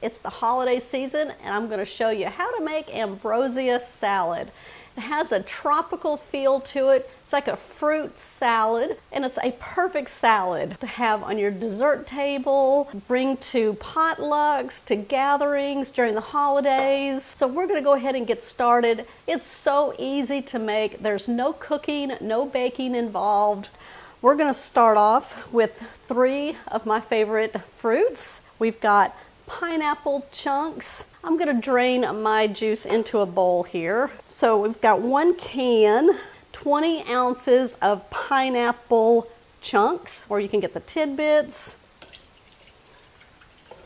it's the holiday season, and I'm going to show you how to make Ambrosia salad. It has a tropical feel to it. It's like a fruit salad, and it's a perfect salad to have on your dessert table, bring to potlucks, to gatherings during the holidays. So we're going to go ahead and get started. It's so easy to make. There's no cooking, no baking involved. We're going to start off with 3 of my favorite fruits. We've got pineapple chunks. I'm going to drain my juice into a bowl here. So we've got 1 can, 20 ounces of pineapple chunks, or you can get the tidbits.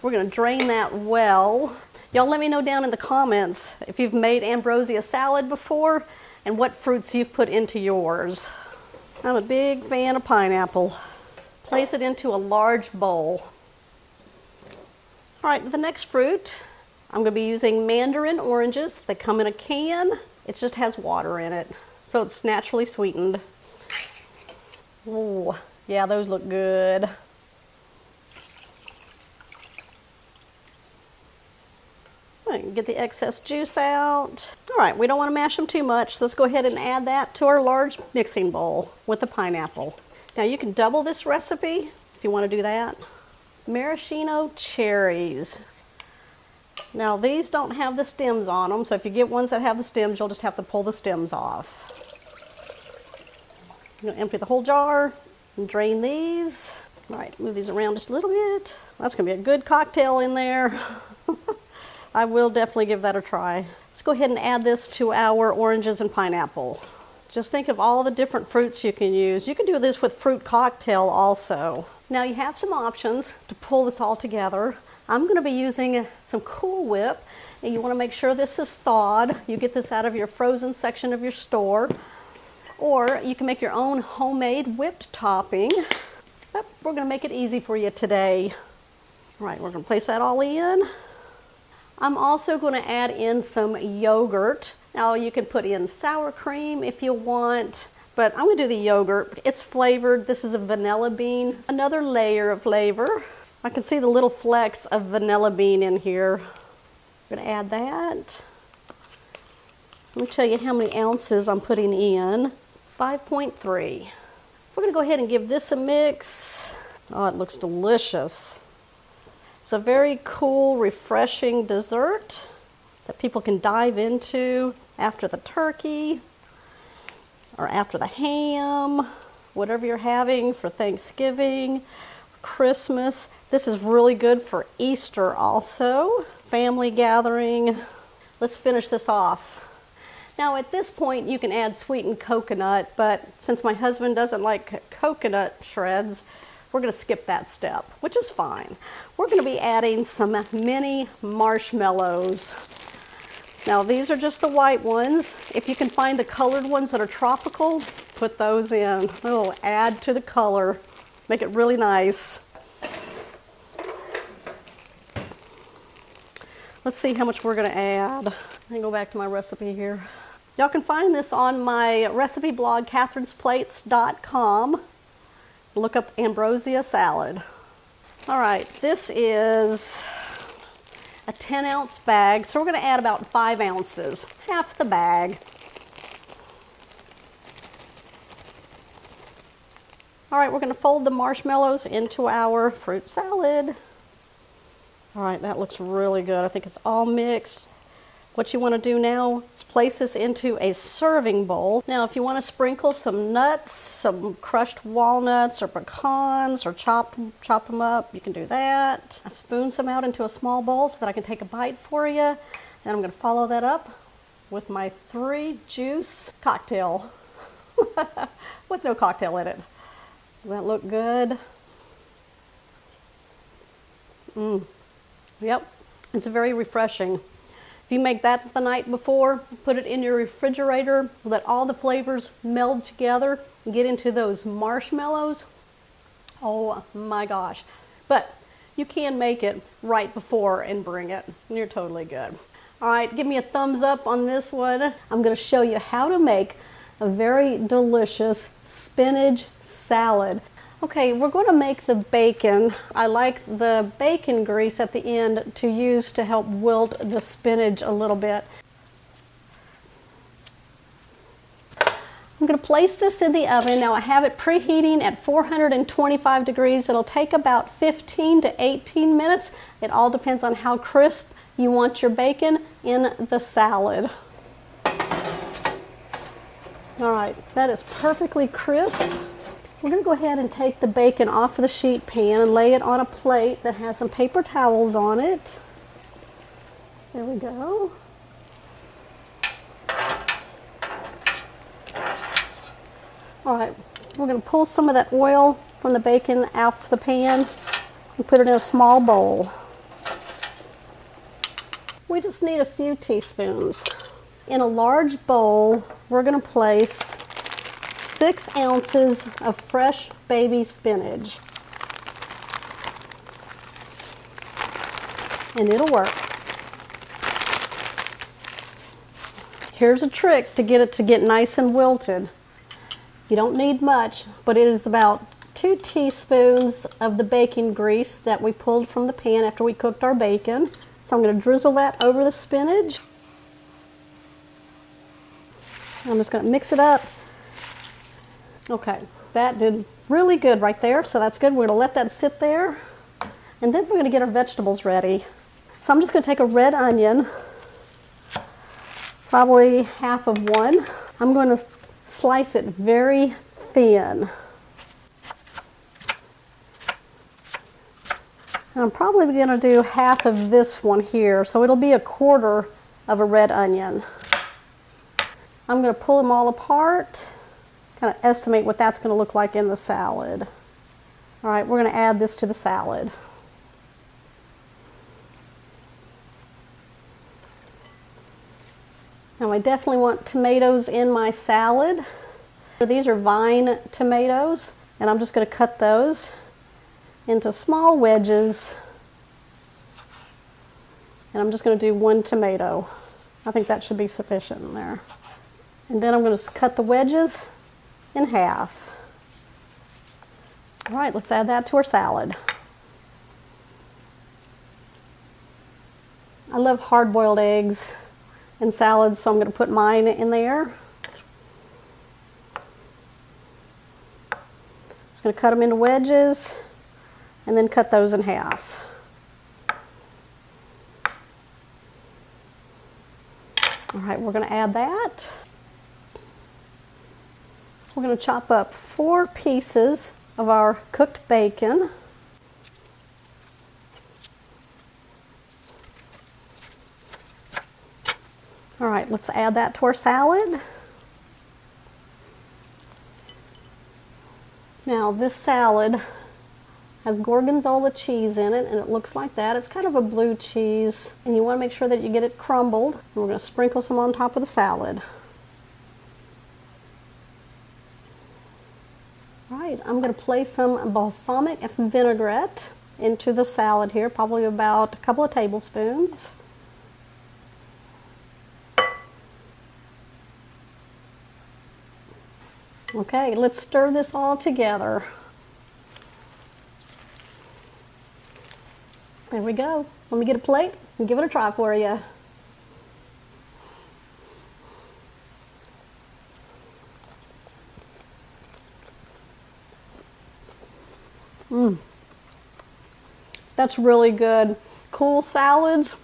We're going to drain that well. Y'all let me know down in the comments if you've made Ambrosia salad before and what fruits you've put into yours. I'm a big fan of pineapple. Place it into a large bowl. All right, the next fruit, I'm going to be using mandarin oranges. They come in a can. It just has water in it, so it's naturally sweetened. Oh, yeah, those look good. Get the excess juice out. All right, we don't want to mash them too much, so let's go ahead and add that to our large mixing bowl with the pineapple. Now you can double this recipe if you want to do that. Maraschino cherries. Now these don't have the stems on them, so if you get ones that have the stems, you'll just have to pull the stems off. I'm going to empty the whole jar and drain these. All right, move these around just a little bit. That's going to be a good cocktail in there. I will definitely give that a try. Let's go ahead and add this to our oranges and pineapple. Just think of all the different fruits you can use. You can do this with fruit cocktail also. Now you have some options to pull this all together. I'm going to be using some Cool Whip, and you want to make sure this is thawed. You get this out of your frozen section of your store, or you can make your own homemade whipped topping. But we're going to make it easy for you today. All right, we're going to place that all in. I'm also going to add in some yogurt. Now you can put in sour cream if you want, but I'm going to do the yogurt. It's flavored. This is a vanilla bean. Another layer of flavor. I can see the little flecks of vanilla bean in here. I'm going to add that. Let me tell you how many ounces I'm putting in. 5.3. We're going to go ahead and give this a mix. Oh, it looks delicious. It's a very cool, refreshing dessert that people can dive into after the turkey or after the ham, whatever you're having for Thanksgiving, Christmas. This is really good for Easter also, family gathering. Let's finish this off. Now at this point you can add sweetened coconut, but since my husband doesn't like coconut shreds, we're going to skip that step, which is fine. We're going to be adding some mini marshmallows. Now these are just the white ones. If you can find the colored ones that are tropical, put those in. It'll add to the color, make it really nice. Let's see how much we're going to add. Let me go back to my recipe here. Y'all can find this on my recipe blog, catherinesplates.com. Look up Ambrosia Salad. All right, this is a 10-ounce bag, so we're going to add about 5 ounces, half the bag. All right, we're going to fold the marshmallows into our fruit salad. All right, that looks really good. I think it's all mixed. What you want to do now is place this into a serving bowl. Now, if you want to sprinkle some nuts, some crushed walnuts or pecans, or chop them up, you can do that. I spoon some out into a small bowl so that I can take a bite for you. And I'm going to follow that up with my 3-juice cocktail with no cocktail in it. Does that look good? Yep, it's very refreshing. If you make that the night before, put it in your refrigerator, let all the flavors meld together and get into those marshmallows. Oh my gosh. But you can make it right before and bring it, and you're totally good. All right, give me a thumbs up on this one. I'm going to show you how to make a very delicious spinach salad. Okay, we're going to make the bacon. I like the bacon grease at the end to use to help wilt the spinach a little bit. I'm going to place this in the oven. Now I have it preheating at 425 degrees. It'll take about 15 to 18 minutes. It all depends on how crisp you want your bacon in the salad. All right, that is perfectly crisp. We're going to go ahead and take the bacon off of the sheet pan and lay it on a plate that has some paper towels on it. There we go. All right, we're going to pull some of that oil from the bacon off the pan and put it in a small bowl. We just need a few teaspoons. In a large bowl, we're going to place 6 ounces of fresh baby spinach. And it'll work. Here's a trick to get nice and wilted. You don't need much, but it is about 2 teaspoons of the bacon grease that we pulled from the pan after we cooked our bacon. So I'm going to drizzle that over the spinach. I'm just going to mix it up. Okay, that did really good right there, so that's good. We're going to let that sit there, and then we're going to get our vegetables ready. So I'm just going to take a red onion, probably half of one. I'm going to slice it very thin. And I'm probably going to do half of this one here, so it'll be a quarter of a red onion. I'm going to pull them all apart, kind of estimate what that's going to look like in the salad. All right, we're going to add this to the salad. Now I definitely want tomatoes in my salad. These are vine tomatoes, and I'm just going to cut those into small wedges. And I'm just going to do 1 tomato. I think that should be sufficient in there. And then I'm going to cut the wedges in half. All right, let's add that to our salad. I love hard-boiled eggs in salads, so I'm going to put mine in there. Just going to cut them into wedges and then cut those in half. All right, we're going to add that. We're going to chop up 4 pieces of our cooked bacon. All right, let's add that to our salad. Now this salad has gorgonzola cheese in it, and it looks like that. It's kind of a blue cheese, and you want to make sure that you get it crumbled. And we're going to sprinkle some on top of the salad. All right, I'm going to place some balsamic vinaigrette into the salad here, probably about a couple of tablespoons. Okay, let's stir this all together. There we go. Let me get a plate and give it a try for you. That's really good. Cool salads,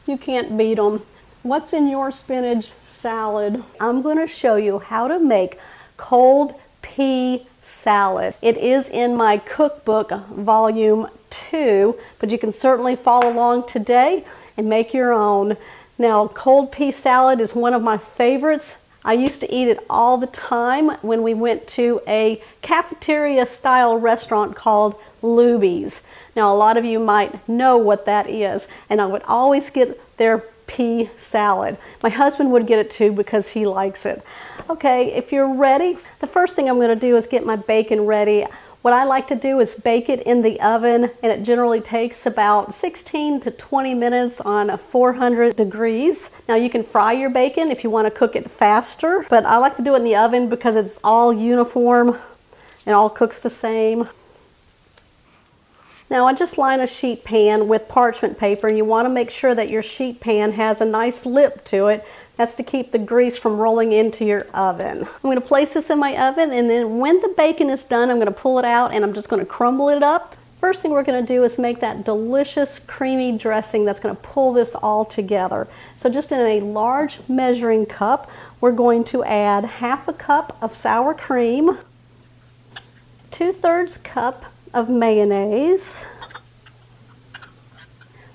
you can't beat them. What's in your spinach salad? I'm going to show you how to make cold pea salad. It is in my cookbook, volume 2, but you can certainly follow along today and make your own. Now, cold pea salad is one of my favorites. I used to eat it all the time when we went to a cafeteria style restaurant called Luby's. Now, a lot of you might know what that is, and I would always get their pea salad. My husband would get it too because he likes it. Okay, if you're ready, the first thing I'm going to do is get my bacon ready. What I like to do is bake it in the oven, and it generally takes about 16 to 20 minutes on 400 degrees. Now you can fry your bacon if you want to cook it faster, but I like to do it in the oven because it's all uniform and all cooks the same. Now I just line a sheet pan with parchment paper, and you want to make sure that your sheet pan has a nice lip to it. That's to keep the grease from rolling into your oven. I'm going to place this in my oven, and then when the bacon is done, I'm going to pull it out and I'm just going to crumble it up. First thing we're going to do is make that delicious creamy dressing that's going to pull this all together. So just in a large measuring cup, we're going to add half a cup of sour cream, 2/3 cup of mayonnaise,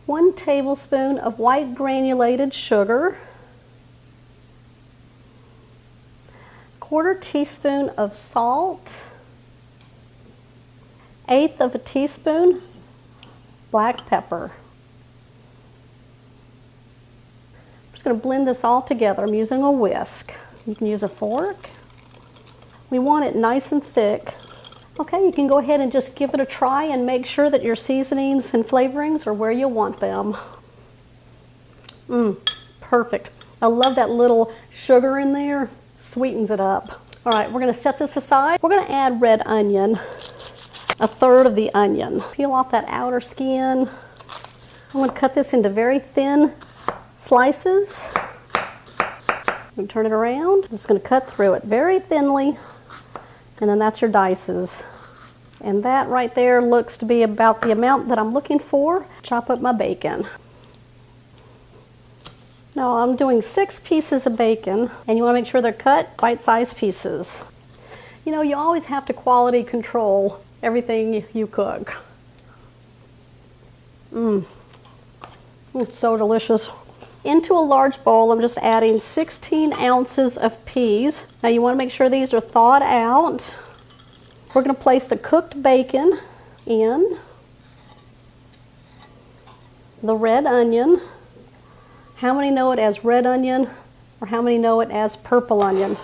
1 tablespoon of white granulated sugar, 1/4 teaspoon of salt, 1/8 of a teaspoon black pepper. I'm just going to blend this all together. I'm using a whisk. You can use a fork. We want it nice and thick. Okay, you can go ahead and just give it a try and make sure that your seasonings and flavorings are where you want them. Perfect. I love that little sugar in there. Sweetens it up. All right, we're going to set this aside. We're going to add red onion, 1/3 of the onion. Peel off that outer skin. I'm going to cut this into very thin slices. I'm going to turn it around. I'm just going to cut through it very thinly, and then that's your dices. And that right there looks to be about the amount that I'm looking for. Chop up my bacon. Now I'm doing 6 pieces of bacon, and you want to make sure they're cut bite-sized pieces. You know, you always have to quality control everything you cook. It's so delicious. Into a large bowl, I'm just adding 16 ounces of peas. Now you want to make sure these are thawed out. We're going to place the cooked bacon in, the red onion. How many know it as red onion, or how many know it as purple onion?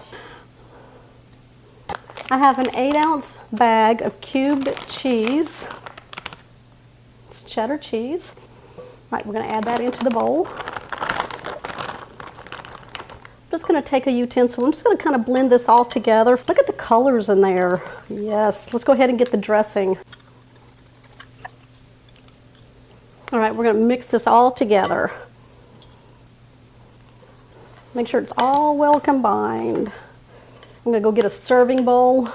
I have an 8-ounce bag of cubed cheese. It's cheddar cheese. All right, we're going to add that into the bowl. I'm just going to take a utensil. I'm just going to kind of blend this all together. Look at the colors in there. Yes, let's go ahead and get the dressing. All right, we're going to mix this all together. Make sure it's all well combined. I'm going to go get a serving bowl.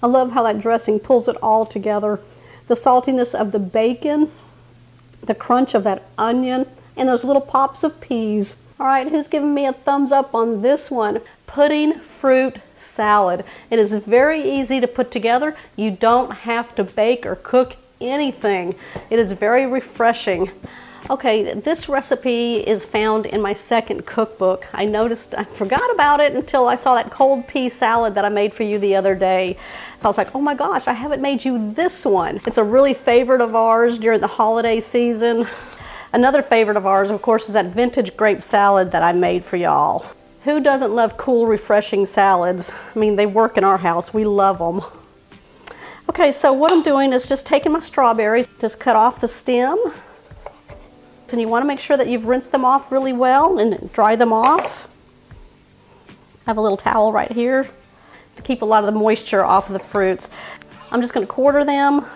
I love how that dressing pulls it all together. The saltiness of the bacon, the crunch of that onion, and those little pops of peas. All right, who's giving me a thumbs up on this one? Pudding fruit salad. It is very easy to put together. You don't have to bake or cook anything. It is very refreshing. Okay, this recipe is found in my second cookbook. I forgot about it until I saw that cold pea salad that I made for you the other day. So I was like, oh my gosh, I haven't made you this one. It's a really favorite of ours during the holiday season. Another favorite of ours, of course, is that vintage grape salad that I made for y'all. Who doesn't love cool, refreshing salads? I mean, they work in our house. We love them. Okay, so what I'm doing is just taking my strawberries, just cut off the stem. And you want to make sure that you've rinsed them off really well and dry them off. I have a little towel right here to keep a lot of the moisture off of the fruits. I'm just going to quarter them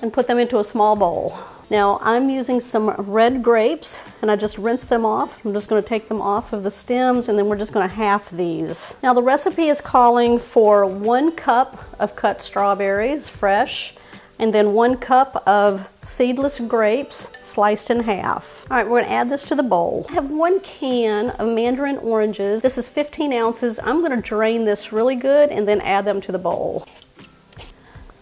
and put them into a small bowl. Now I'm using some red grapes, and I just rinsed them off. I'm just going to take them off of the stems, and then we're just going to half these. Now the recipe is calling for 1 cup of cut strawberries, fresh, and then 1 cup of seedless grapes sliced in half. All right, we're going to add this to the bowl. I have 1 can of mandarin oranges. This is 15 ounces. I'm going to drain this really good and then add them to the bowl.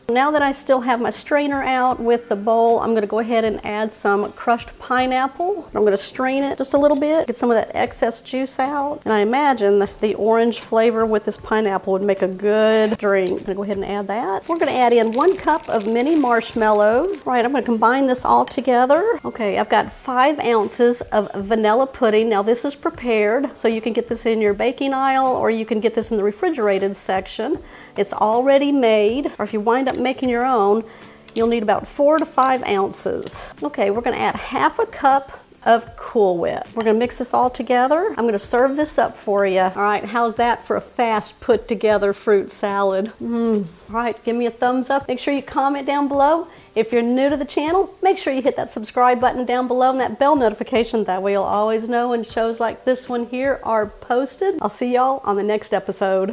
Now that I still have my strainer out with the bowl, I'm going to go ahead and add some crushed pineapple. I'm going to strain it just a little bit, get some of that excess juice out. And I imagine the orange flavor with this pineapple would make a good drink. I'm going to go ahead and add that. We're going to add in 1 cup of mini marshmallows. All right, I'm going to combine this all together. Okay, I've got 5 ounces of vanilla pudding. Now this is prepared, so you can get this in your baking aisle, or you can get this in the refrigerated section. It's already made, or if you wind up making your own, you'll need about 4 to 5 ounces. Okay, we're going to add 1/2 cup of Cool Whip. We're gonna mix this all together. I'm gonna serve this up for you. All right, how's that for a fast put together fruit salad? All right, give me a thumbs up. Make sure you comment down below. If you're new to the channel, make sure you hit that subscribe button down below and that bell notification. That way you'll always know when shows like this one here are posted. I'll see y'all on the next episode.